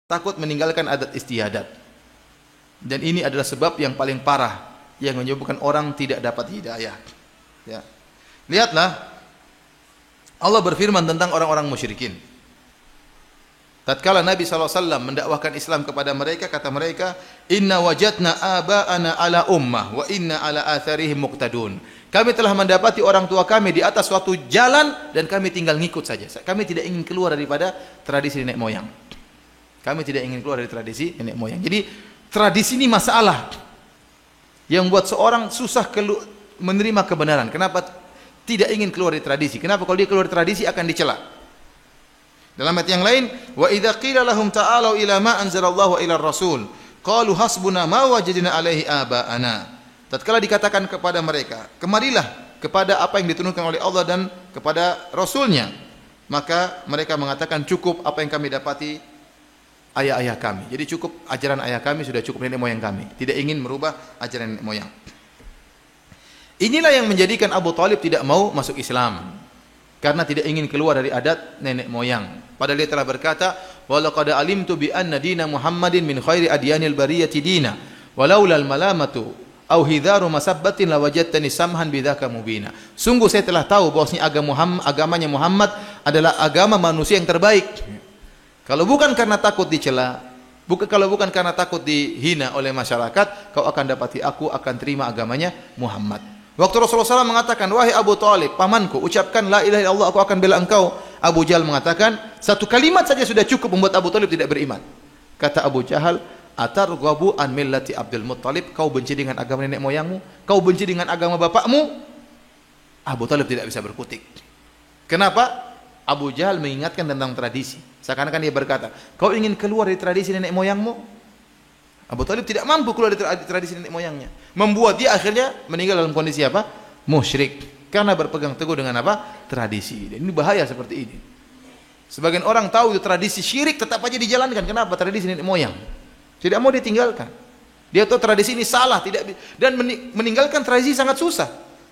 takut meninggalkan adat istiadat. Dan ini adalah sebab yang paling parah yang menyebabkan orang tidak dapat hidayah. Ya. Lihatlah Allah berfirman tentang orang-orang musyrikin. Tatkala Nabi SAW mendakwahkan Islam kepada mereka, kata mereka, "Inna wajadna aba'ana ala ummah wa inna ala atharihim muqtadun." Kami telah mendapati orang tua kami di atas suatu jalan dan kami tinggal ngikut saja. Kami tidak ingin keluar daripada tradisi nenek moyang. Kami tidak ingin keluar dari tradisi nenek moyang. Jadi tradisi ini masalah yang buat seorang susah menerima kebenaran. Kenapa tidak ingin keluar dari tradisi? Kenapa kalau dia keluar dari tradisi akan dicela? Dalam ayat yang lain, wa idza qila lahum ta'alu ila ma anzalallahu wa ila rasul qalu hasbuna ma wajadna alaihi aba'ana. Tatkala dikatakan kepada mereka, kemarilah kepada apa yang diturunkan oleh Allah dan kepada Rasulnya, maka mereka mengatakan cukup apa yang kami dapati ayah-ayah kami. Jadi cukup ajaran ayah kami, sudah cukup nenek moyang kami. Tidak ingin merubah ajaran nenek moyang. Inilah yang menjadikan Abu Thalib tidak mau masuk Islam, karena tidak ingin keluar dari adat nenek moyang. Padahal dia telah berkata, "Walaqad alimtu bi anna dina Muhammadin min khairi adyanil bariyati dina, walaula al-malamatu au hidharu masabbatin lawajadtani samhan bidzaka mubina." Sungguh saya telah tahu bahwasanya agamanya Muhammad adalah agama manusia yang terbaik. Kalau bukan karena takut dicela, kalau bukan karena takut dihina oleh masyarakat, kau akan dapati aku akan terima agamanya Muhammad. Waktu Rasulullah SAW mengatakan, "Wahai Abu Thalib, pamanku, ucapkan la ilaha illallah, aku akan bela engkau." Abu Jahal mengatakan, satu kalimat saja sudah cukup membuat Abu Thalib tidak beriman. Kata Abu Jahal, "Atarghabu an millati Abdul Muttalib?" Kau benci dengan agama nenek moyangmu? Kau benci dengan agama bapakmu? Abu Thalib tidak bisa berkutik. Kenapa? Abu Jahal mengingatkan tentang tradisi. Seakan-akan dia berkata, kau ingin keluar dari tradisi nenek moyangmu? Abu Thalib tidak mampu keluar dari tradisi nenek moyangnya. Membuat dia akhirnya meninggal dalam kondisi apa? Musyrik. Karena berpegang teguh dengan apa? Tradisi. Dan ini bahaya seperti ini. Sebagian orang tahu itu tradisi syirik, tetap aja dijalankan. Kenapa? Tradisi nenek moyang. Tidak mau ditinggalkan. Dia tahu tradisi ini salah, dan meninggalkan tradisi sangat susah.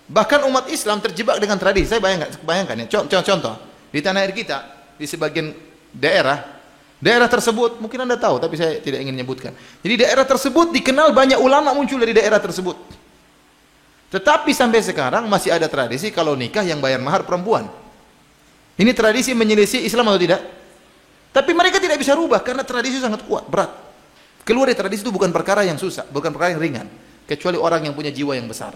Bahkan umat Islam terjebak dengan tradisi. Saya bayangkan ya. Contoh di tanah air kita, di sebagian daerah tersebut, mungkin Anda tahu tapi saya tidak ingin menyebutkan. Jadi daerah tersebut dikenal banyak ulama muncul dari daerah tersebut. Tetapi sampai sekarang masih ada tradisi kalau nikah yang bayar mahar perempuan. Ini tradisi menyelisih Islam atau tidak? Tapi mereka tidak bisa rubah karena tradisi sangat kuat, berat. Keluar dari tradisi itu bukan perkara yang susah, bukan perkara yang ringan, kecuali orang yang punya jiwa yang besar.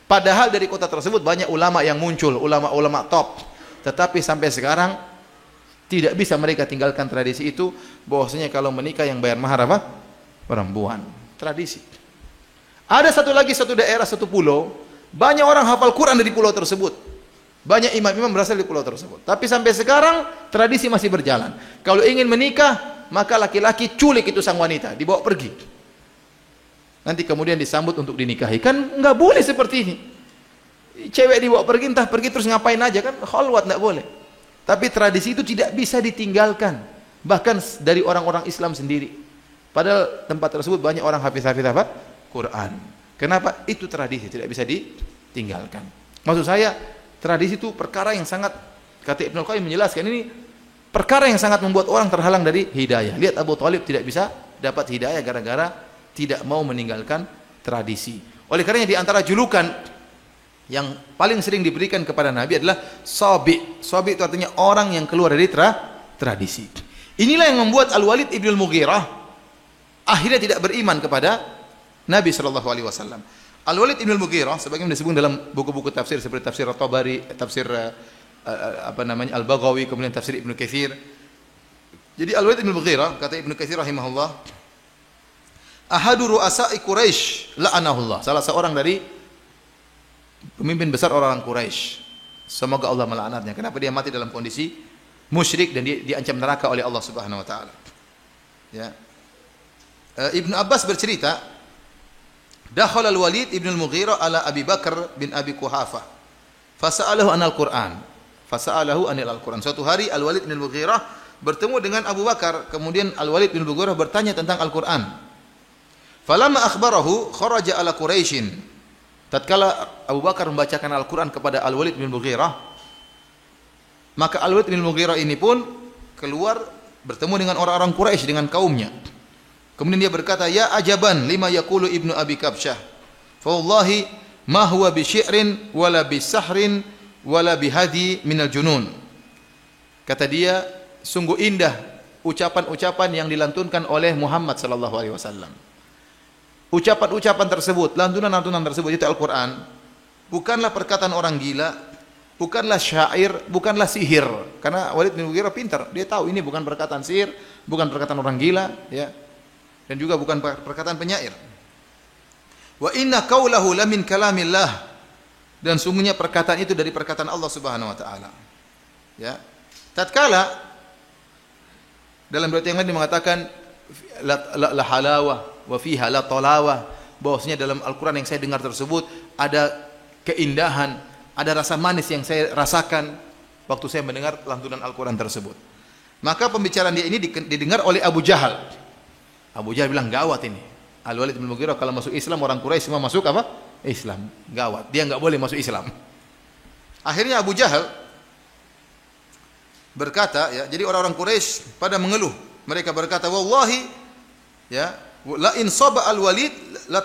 Padahal dari kota tersebut banyak ulama yang muncul, ulama-ulama top. Tetapi sampai sekarang tidak bisa mereka tinggalkan tradisi itu, bahwasanya kalau menikah yang bayar mahar apa? Perempuan. Tradisi. Ada satu daerah, satu pulau, banyak orang hafal Quran dari pulau tersebut. Banyak imam-imam berasal dari pulau tersebut. Tapi sampai sekarang tradisi masih berjalan. Kalau ingin menikah, maka laki-laki culik itu sang wanita, dibawa pergi. Nanti kemudian disambut untuk dinikahi. Kan enggak boleh seperti ini. Cewek dibawa pergi, entah pergi terus ngapain aja, kan khalwat, enggak boleh. Tapi tradisi itu tidak bisa ditinggalkan, bahkan dari orang-orang Islam sendiri. Padahal tempat tersebut banyak orang hafiz-hafiz apa? Quran. Kenapa? Itu tradisi, tidak bisa ditinggalkan. Maksud saya, tradisi itu perkara yang sangat, kata Ibnu Qayyim menjelaskan, ini perkara yang sangat membuat orang terhalang dari hidayah. Lihat Abu Thalib tidak bisa dapat hidayah gara-gara tidak mau meninggalkan tradisi. Oleh karenanya di antara julukan yang paling sering diberikan kepada Nabi adalah Sabi. Sabi itu artinya orang yang keluar dari tradisi. Inilah yang membuat Al-Walid ibn Al-Mughirah akhirnya tidak beriman kepada Nabi SAW. Al-Walid ibn Al-Mughirah sebagaimana disebut dalam buku-buku tafsir seperti tafsir At-Tabari, tafsir Al-Baghawi, kemudian tafsir Ibnu Katsir. Jadi Al-Walid ibn Al-Mughirah, kata Ibnu Katsir rahimahullah, ahadu ru'asa'i Quraisy la'anahullah, salah seorang dari pemimpin besar orang Quraisy. Semoga Allah melaknatnya. Kenapa dia mati dalam kondisi musyrik dan dia diancam neraka oleh Allah Subhanahu wa taala. Ya. Ibnu Abbas bercerita, dakhala al-Walid ibn al-Mughirah ala Abi Bakar bin Abi Quhafah. Fasa'alahu anil Qur'an. Suatu hari Al-Walid bin Al-Mughirah bertemu dengan Abu Bakar, kemudian Al-Walid bin Al-Mughirah bertanya tentang Al-Qur'an. Falamma akhbarahu kharaja ala Quraisyin. Tatkala Abu Bakar membacakan Al-Quran kepada Al-Walid bin Mughirah, maka Al-Walid bin Mughirah ini pun keluar bertemu dengan orang-orang Quraisy, dengan kaumnya. Kemudian dia berkata, "Ya ajaban lima yaqulu Ibnu Abi Kabsyah. Fa wallahi ma huwa bi syi'rin wala bi sahrin wala bi hadi minal junun." Kata dia, sungguh indah ucapan-ucapan yang dilantunkan oleh Muhammad sallallahu alaihi wasallam. Ucapan-ucapan tersebut, lantunan-lantunan tersebut itu Al-Qur'an, bukanlah perkataan orang gila, bukanlah syair, bukanlah sihir. Karena Walid bin Mughirah pintar, dia tahu ini bukan perkataan sihir, bukan perkataan orang gila, ya. Dan juga bukan perkataan penyair. Wa inna qaulahu la min kalamillah, dan sungguhnya perkataan itu dari perkataan Allah Subhanahu wa taala. Ya. Tatkala dalam riwayat yang lain dia mengatakan la halawah wa fiha la talawah, bahwasanya dalam Al-Qur'an yang saya dengar tersebut ada keindahan, ada rasa manis yang saya rasakan waktu saya mendengar lantunan Al-Qur'an tersebut. Maka pembicaraan dia ini didengar oleh Abu Jahal. Abu Jahal bilang, gawat ini. Al-Walid bin Mughirah kalau masuk Islam, orang Quraisy semua masuk apa? Islam. Gawat. Dia enggak boleh masuk Islam. Akhirnya Abu Jahal berkata, ya, jadi orang-orang Quraisy pada mengeluh. Mereka berkata, wallahi, ya, la in saba al-Walid la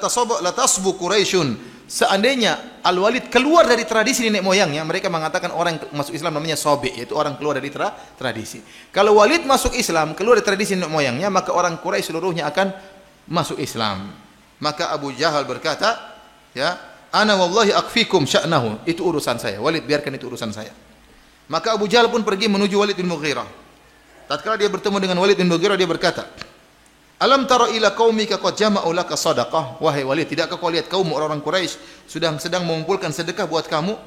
tasbu Quraisyun. Seandainya Al-Walid keluar dari tradisi nenek moyangnya, mereka mengatakan orang yang masuk Islam namanya sobe, yaitu orang keluar dari tradisi. Kalau Walid masuk Islam, keluar dari tradisi nenek moyangnya, maka orang Quraisy seluruhnya akan masuk Islam. Maka Abu Jahal berkata, ya, ana wallahi akfikum sya'nahu, itu urusan saya. Walid, biarkan itu urusan saya. Maka Abu Jahal pun pergi menuju Walid bin Mughirah. Tatkala dia bertemu dengan Walid bin Mughirah, dia berkata, alam tara ila qaumika qad jama'u laka shadaqah. Wahai Walid, tidakkah kau lihat kaum orang Quraisy sedang mengumpulkan sedekah buat kamu?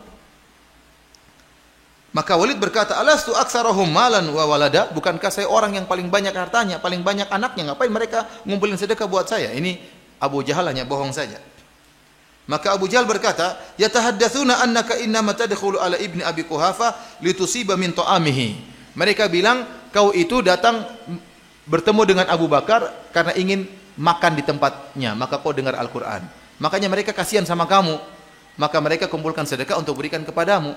Maka Walid berkata, alastu aktsarahum malan wa walada? Bukankah saya orang yang paling banyak hartanya, paling banyak anaknya? Ngapain mereka ngumpulin sedekah buat saya? Ini Abu Jahal hanya bohong saja. Maka Abu Jahal berkata, yatahaddatsuna annaka innama tadkhulu ala ibni Abi Quhafa litusiba min ta'amihi. Mereka bilang kau itu datang bertemu dengan Abu Bakar karena ingin makan di tempatnya, maka kau dengar Al-Quran. Makanya mereka kasihan sama kamu, maka mereka kumpulkan sedekah untuk berikan kepadamu.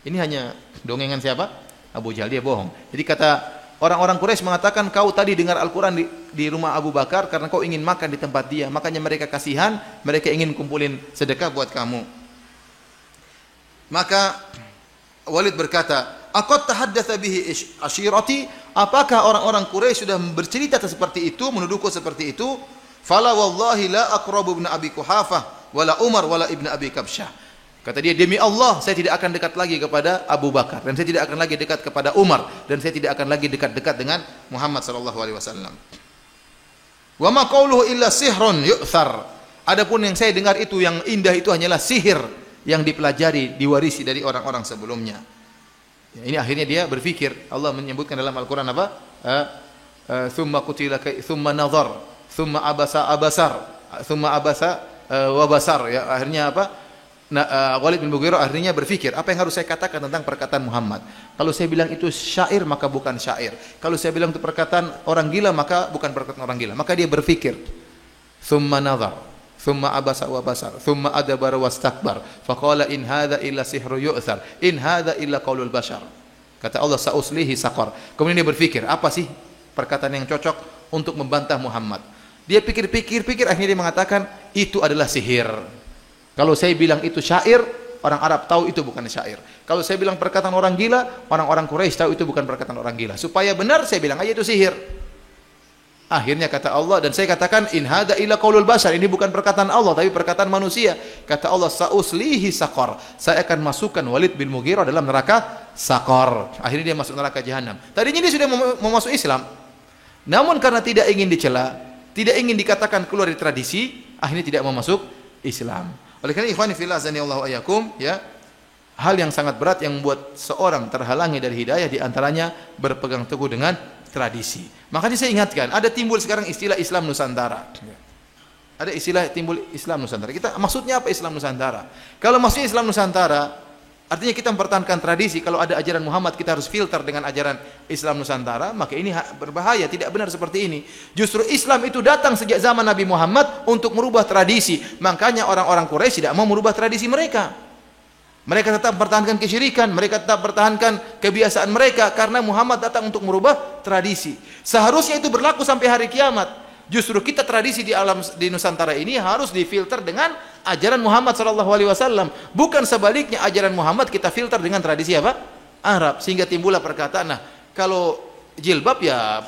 Ini hanya dongengan siapa? Abu Jahal, dia bohong. Jadi kata orang-orang Quraisy mengatakan kau tadi dengar Al-Quran di rumah Abu Bakar karena kau ingin makan di tempat dia, makanya mereka kasihan, mereka ingin kumpulin sedekah buat kamu. Maka Walid berkata, aqad tahaddatsa bihi ashirati? Apakah orang-orang Quraisy sudah bercerita seperti itu, menuduhku seperti itu? Fala wallahi la aqrabu ibn Abi Quhafah wala Umar wala ibn Abi Kabsyah. Kata dia, demi Allah saya tidak akan dekat lagi kepada Abu Bakar, dan saya tidak akan lagi dekat kepada Umar, dan saya tidak akan lagi dekat-dekat dengan Muhammad sallallahu alaihi wasallam. Wa ma qawluhu illa sihrun yu'thar. Adapun yang saya dengar itu yang indah itu hanyalah sihir yang dipelajari, diwarisi dari orang-orang sebelumnya. Ya, ini akhirnya dia berfikir. Allah menyebutkan dalam Al-Quran apa? Thumma qutila thumma nazar, thumma abasa wa basar. Ya, akhirnya apa? Walid bin Mughirah akhirnya berfikir, apa yang harus saya katakan tentang perkataan Muhammad? Kalau saya bilang itu syair, maka bukan syair. Kalau saya bilang itu perkataan orang gila, maka bukan perkataan orang gila. Maka dia berfikir. Thumma nazar, thumma abasa wa basar, thumma adbara wastakbar, faqala in hadza illa sihru yu'thar, in hadza illa qaulul bashar. Kata Allah, sauslihi saqar. Kemudian dia berfikir, apa sih perkataan yang cocok untuk membantah Muhammad? Dia pikir-pikir, akhirnya dia mengatakan itu adalah sihir. Kalau saya bilang itu syair, orang Arab tahu itu bukan syair. Kalau saya bilang perkataan orang gila, orang-orang Quraisy tahu itu bukan perkataan orang gila. Supaya benar saya bilang aja itu sihir. Akhirnya kata Allah, dan saya katakan in hadza illa qaulul bashar, ini bukan perkataan Allah tapi perkataan manusia. Kata Allah, sauslihi saqar, saya akan masukkan Walid bin Mughirah dalam neraka saqar. Akhirnya dia masuk neraka jahanam. Tadinya dia sudah mau masuk Islam, namun karena tidak ingin dicela, tidak ingin dikatakan keluar dari tradisi, akhirnya tidak mau masuk Islam. Oleh karena ikhwani fillah azanillahu ayyakum, ya, hal yang sangat berat yang membuat seorang terhalangi dari hidayah, di antaranya berpegang teguh dengan tradisi. Makanya saya ingatkan, ada timbul sekarang istilah Islam Nusantara. Ada istilah timbul Islam Nusantara. Kita maksudnya apa Islam Nusantara? Kalau maksudnya Islam Nusantara, artinya kita mempertahankan tradisi. Kalau ada ajaran Muhammad, kita harus filter dengan ajaran Islam Nusantara, maka ini berbahaya, tidak benar seperti ini. Justru Islam itu datang sejak zaman Nabi Muhammad untuk merubah tradisi. Makanya orang-orang Quraisy tidak mau merubah tradisi mereka. Mereka tetap mempertahankan kesyirikan, mereka tetap mempertahankan kebiasaan mereka karena Muhammad datang untuk merubah tradisi. Seharusnya itu berlaku sampai hari kiamat. Justru kita tradisi di Nusantara ini harus difilter dengan ajaran Muhammad SAW. Bukan sebaliknya, ajaran Muhammad kita filter dengan tradisi apa? Arab. Sehingga timbullah perkataan, nah kalau jilbab ya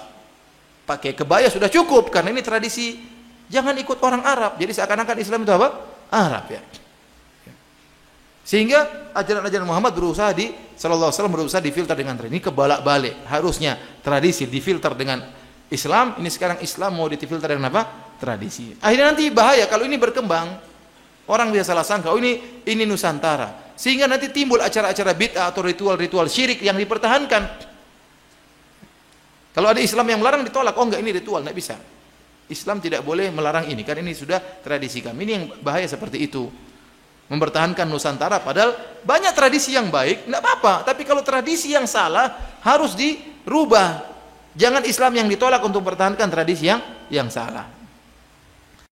pakai kebaya sudah cukup karena ini tradisi. Jangan ikut orang Arab. Jadi seakan-akan Islam itu apa? Arab ya. Sehingga ajaran-ajaran Muhammad sallallahu alaihi wasallam berusaha difilter dengan tradisi. Ini kebalak-balik. Harusnya tradisi difilter dengan Islam. Ini sekarang Islam mau difilter dengan apa? Tradisi. Akhirnya nanti bahaya kalau ini berkembang. Orang bisa salah sangka, oh ini Nusantara. Sehingga nanti timbul acara-acara bid'ah atau ritual-ritual syirik yang dipertahankan. Kalau ada Islam yang melarang ditolak. Oh enggak, ini ritual, enggak bisa. Islam tidak boleh melarang ini karena ini sudah tradisi kami. Ini yang bahaya seperti itu. Mempertahankan Nusantara padahal banyak tradisi yang baik, enggak apa-apa, tapi kalau tradisi yang salah harus dirubah. Jangan Islam yang ditolak untuk mempertahankan tradisi yang salah.